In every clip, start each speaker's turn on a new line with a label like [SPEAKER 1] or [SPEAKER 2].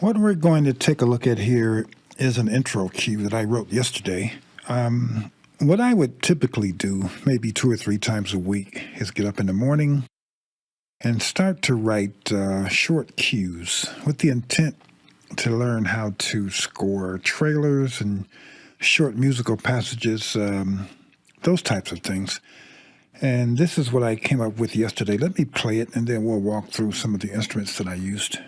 [SPEAKER 1] What we're going to take a look at here is an intro cue that I wrote yesterday. What I would typically do, maybe 2 or 3 times a week, is get up in the morning and start to write short cues with the intent to learn how to score trailers and short musical passages, those types of things. And this is what I came up with yesterday. Let me play it, and then we'll walk through some of the instruments that I used.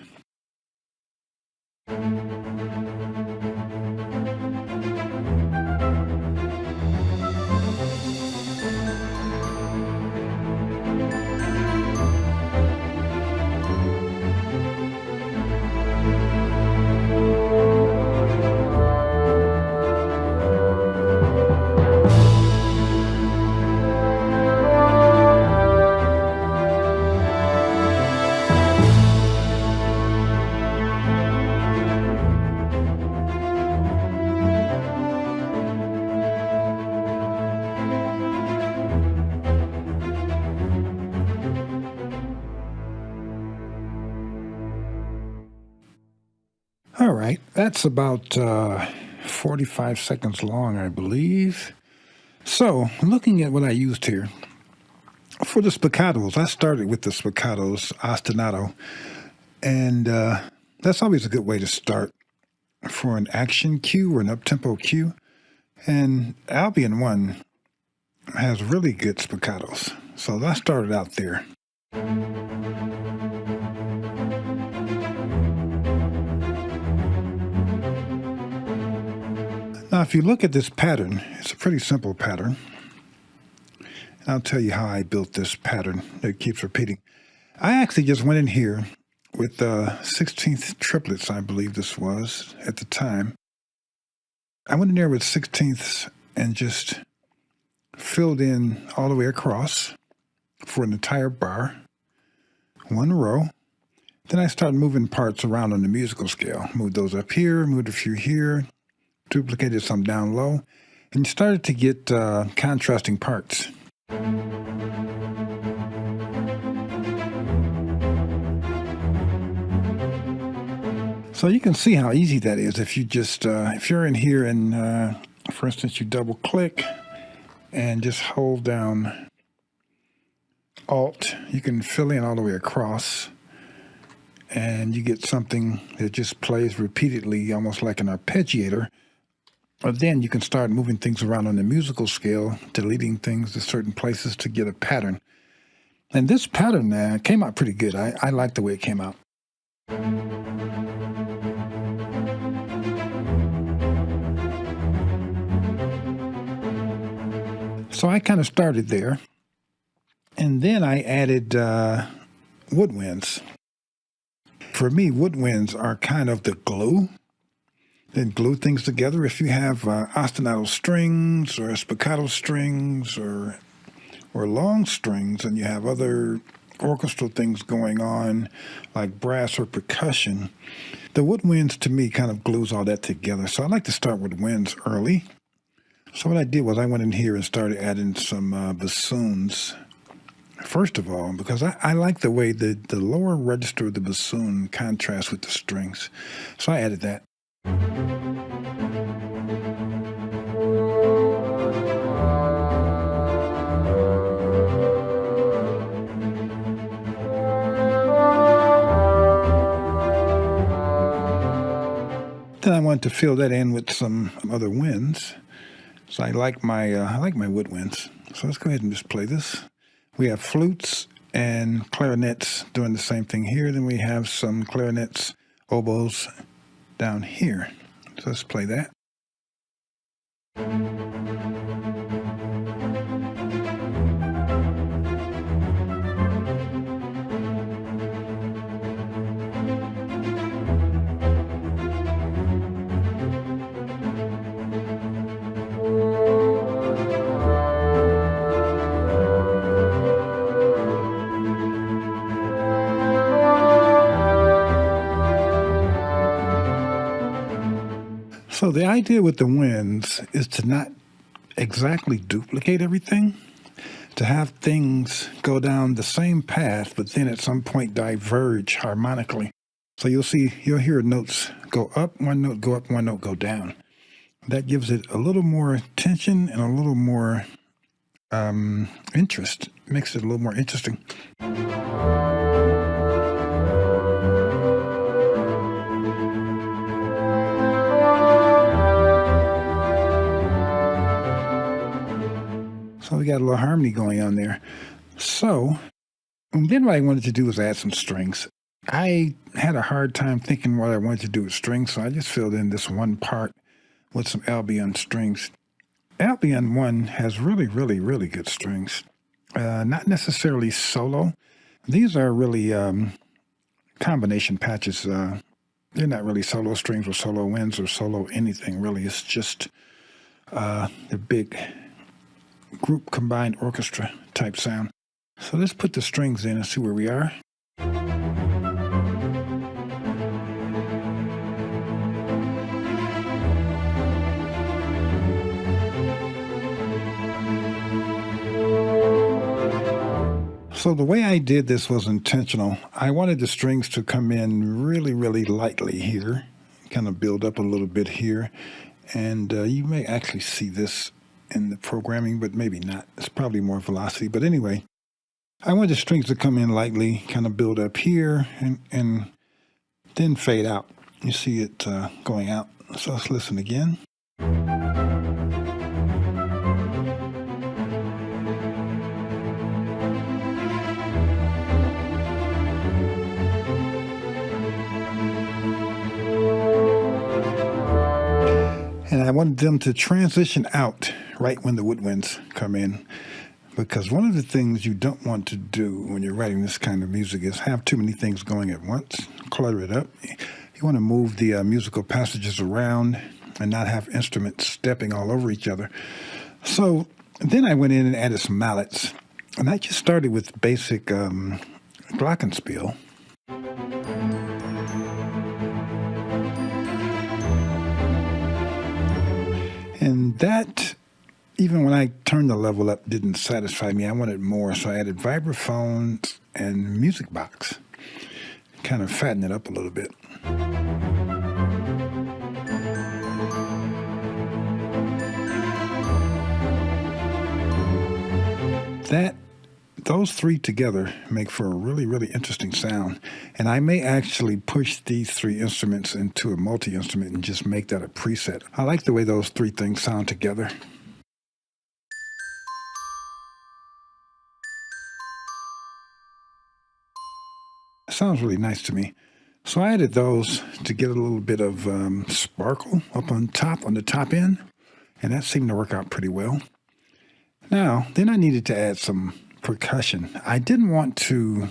[SPEAKER 1] All right, that's about 45 seconds long, I believe. So, looking at what I used here, for the spiccatos, I started with the spiccatos ostinato, and that's always a good way to start for an action cue or an up-tempo cue. And Albion 1 has really good spiccatos, so I started out there. Now, if you look at this pattern, it's a pretty simple pattern. And I'll tell you how I built this pattern. It keeps repeating. I actually just went in here with 16th triplets, I believe this was at the time. I went in there with 16ths and just filled in all the way across for an entire bar, one row. Then I started moving parts around on the musical scale. Moved those up here, moved a few here, duplicated some down low, and started to get contrasting parts. So you can see how easy that is if you just, if you're in here and, for instance, you double click and just hold down Alt, you can fill in all the way across, and you get something that just plays repeatedly, almost like an arpeggiator. But then you can start moving things around on the musical scale, deleting things to certain places to get a pattern. And this pattern came out pretty good. I like the way it came out. So I kind of started there. And then I added woodwinds. For me, woodwinds are kind of the glue. Then glue things together. If you have ostinato strings or spiccato strings or long strings, and you have other orchestral things going on like brass or percussion, the woodwinds to me kind of glues all that together. So I like to start with winds early. So what I did was I went in here and started adding some bassoons. First of all, because I like the way the lower register of the bassoon contrasts with the strings. So I added that. Then I wanted to fill that in with some other winds. So I like my woodwinds. So let's go ahead and just play this. We have flutes and clarinets doing the same thing here. Then we have some clarinets, oboes down here. So let's play that. So the idea with the winds is to not exactly duplicate everything, to have things go down the same path, but then at some point diverge harmonically. So you'll hear notes go up, one note go up, one note go down. That gives it a little more tension and a little more interest. Makes it a little more interesting. So we got a little harmony going on there. So then what I wanted to do was add some strings. I had a hard time thinking what I wanted to do with strings, so I just filled in this one part with some Albion strings. Albion 1 has really, really, really good strings. Not necessarily solo. These are really combination patches. They're not really solo strings or solo winds or solo anything, really. It's just the big group combined orchestra type sound. So let's put the strings in and see where we are. So the way I did this was intentional. I wanted the strings to come in really, really lightly here, kind of build up a little bit here. And you may actually see this in the programming, but maybe not. It's probably more velocity. But anyway, I want the strings to come in lightly, kind of build up here, and then fade out. You see it going out. So let's listen again. And I wanted them to transition out right when the woodwinds come in, because one of the things you don't want to do when you're writing this kind of music is have too many things going at once, clutter it up. You want to move the musical passages around and not have instruments stepping all over each other. So then I went in and added some mallets, and I just started with basic glockenspiel. And that, even when I turned the level up, didn't satisfy me. I wanted more, so I added vibraphones and music box. Kind of fatten it up a little bit. Those three together make for a really, really interesting sound. And I may actually push these three instruments into a multi-instrument and just make that a preset. I like the way those three things sound together. It sounds really nice to me. So I added those to get a little bit of sparkle up on the top end. And that seemed to work out pretty well. Now, then I needed to add some percussion. I didn't want to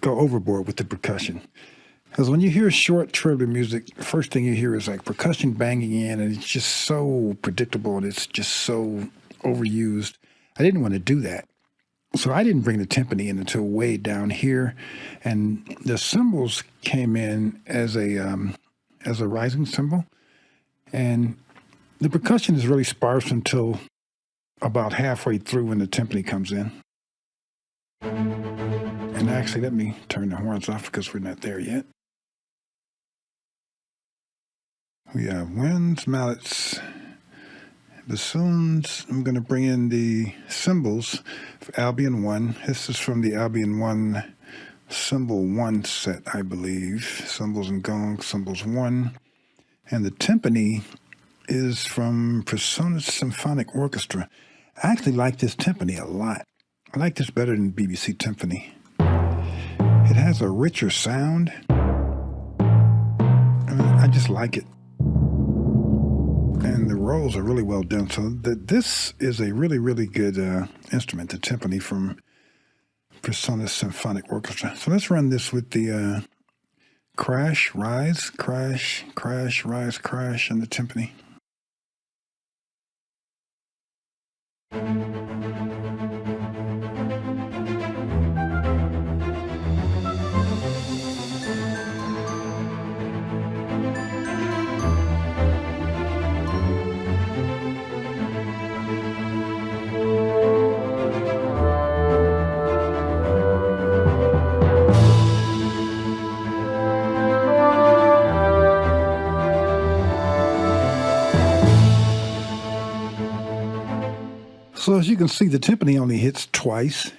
[SPEAKER 1] go overboard with the percussion, because when you hear short trailer music, the first thing you hear is like percussion banging in, and it's just so predictable and it's just so overused. I didn't want to do that. So I didn't bring the timpani in until way down here, and the cymbals came in as a rising cymbal, and the percussion is really sparse until about halfway through when the timpani comes in. And actually, let me turn the horns off because we're not there yet. We have winds, mallets, bassoons. I'm going to bring in the cymbals for Albion 1. This is from the Albion 1 cymbal 1 set, I believe. Cymbals and gongs, cymbals 1. And the timpani is from Percussion Symphonic Orchestra. I actually like this timpani a lot. I like this better than BBC timpani. It has a richer sound. I just like it. And the rolls are really well done. So this is a really, really good instrument, the timpani from Percussion Symphonic Orchestra. So let's run this with the crash, rise, crash, crash, rise, crash, and the timpani. So as you can see, the timpani only hits twice,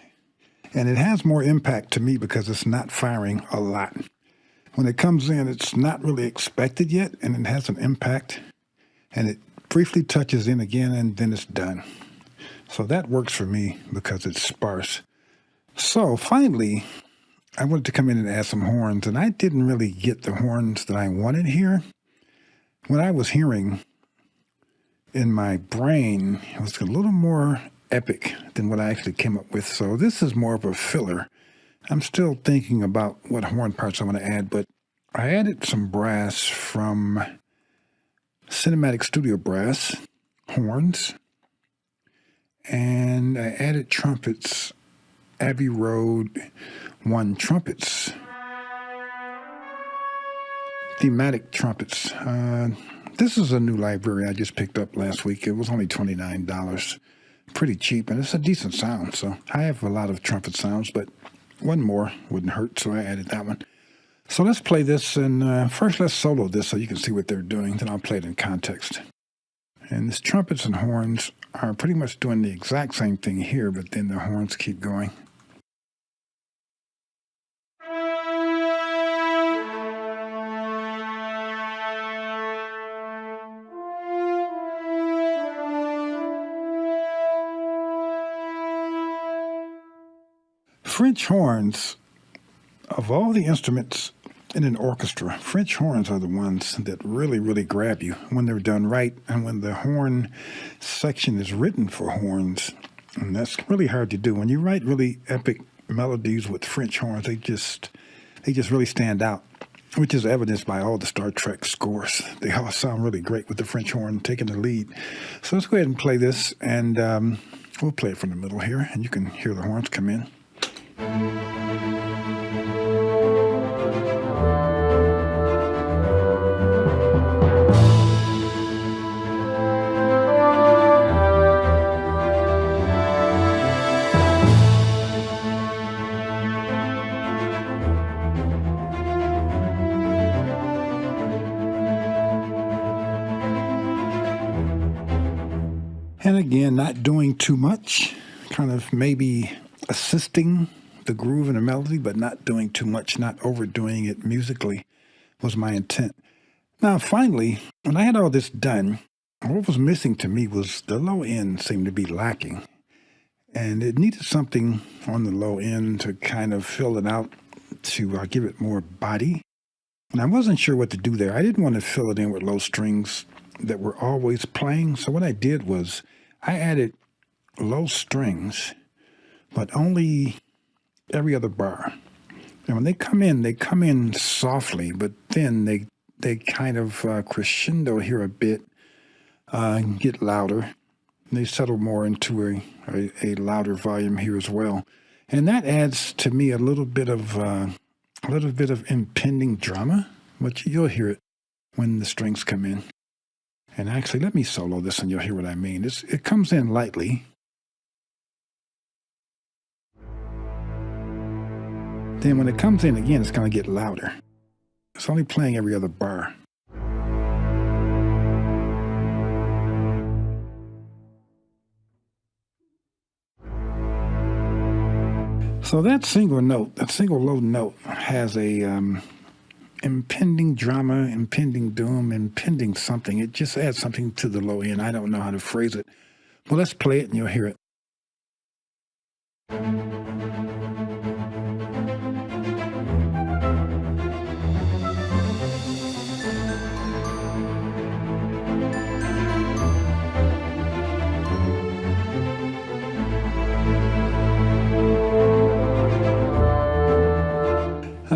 [SPEAKER 1] and it has more impact to me because it's not firing a lot. When it comes in, it's not really expected yet, and it has an impact, and it briefly touches in again, and then it's done. So that works for me because it's sparse. So finally, I wanted to come in and add some horns, and I didn't really get the horns that I wanted here. What I was hearing in my brain was a little more epic than what I actually came up with. So this is more of a filler. I'm still thinking about what horn parts I want to add, but I added some brass from Cinematic Studio Brass, horns, and I added trumpets, Abbey Road 1 trumpets, thematic trumpets. This is a new library I just picked up last week. It was only $29, pretty cheap, and it's a decent sound. So I have a lot of trumpet sounds, but one more wouldn't hurt, so I added that one. So let's play this, and first let's solo this so you can see what they're doing, then I'll play it in context. And this trumpets and horns are pretty much doing the exact same thing here, but then the horns keep going. French horns, of all the instruments in an orchestra, French horns are the ones that really, really grab you when they're done right, and when the horn section is written for horns. And that's really hard to do. When you write really epic melodies with French horns, they just really stand out, which is evidenced by all the Star Trek scores. They all sound really great with the French horn taking the lead. So let's go ahead and play this, and we'll play it from the middle here, and you can hear the horns come in. And again, not doing too much, kind of maybe assisting the groove and the melody, but not doing too much, not overdoing it musically was my intent. Now, finally, when I had all this done, what was missing to me was the low end seemed to be lacking. And it needed something on the low end to kind of fill it out, to give it more body. And I wasn't sure what to do there. I didn't want to fill it in with low strings that were always playing. So what I did was I added low strings, but only every other bar. And when they come in softly, but then they kind of crescendo here a bit, get louder. They settle more into a louder volume here as well. And that adds to me a little bit of impending drama, but you'll hear it when the strings come in. And actually, let me solo this and you'll hear what I mean. It comes in lightly. Then when it comes in again, it's going to get louder. It's only playing every other bar. So that single low note has a impending drama, impending doom, impending something. It just adds something to the low end. I don't know how to phrase it. Well, let's play it and you'll hear it.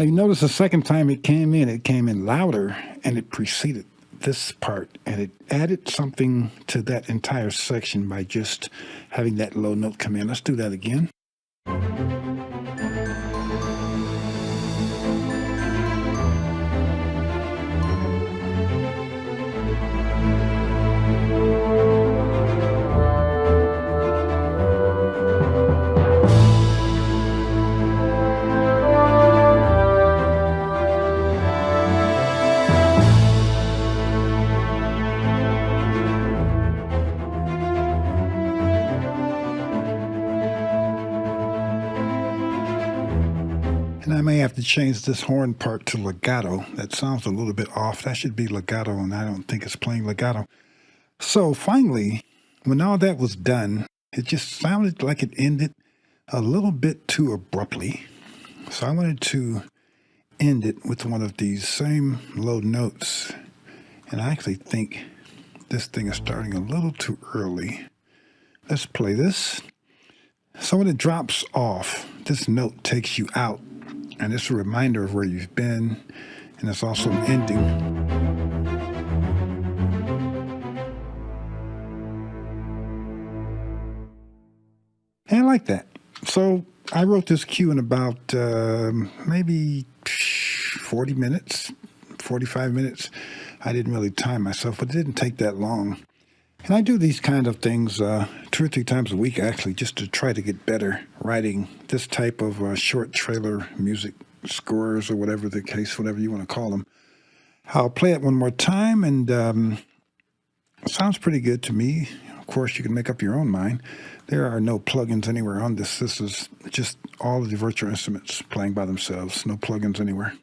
[SPEAKER 1] You notice the second time it came in louder, and it preceded this part, and it added something to that entire section by just having that low note come in. Let's do that again. And I may have to change this horn part to legato. That sounds a little bit off. That should be legato, and I don't think it's playing legato. So finally, when all that was done, it just sounded like it ended a little bit too abruptly. So I wanted to end it with one of these same low notes. And I actually think this thing is starting a little too early. Let's play this. So when it drops off, this note takes you out. And it's a reminder of where you've been. And it's also an ending. And I like that. So I wrote this cue in about maybe 40 minutes, 45 minutes. I didn't really time myself, but it didn't take that long. And I do these kind of things 2 or 3 times a week, actually, just to try to get better writing this type of short trailer music scores or whatever the case, whatever you want to call them. I'll play it one more time, and it sounds pretty good to me. Of course, you can make up your own mind. There are no plugins anywhere on this. This is just all of the virtual instruments playing by themselves. No plugins anywhere.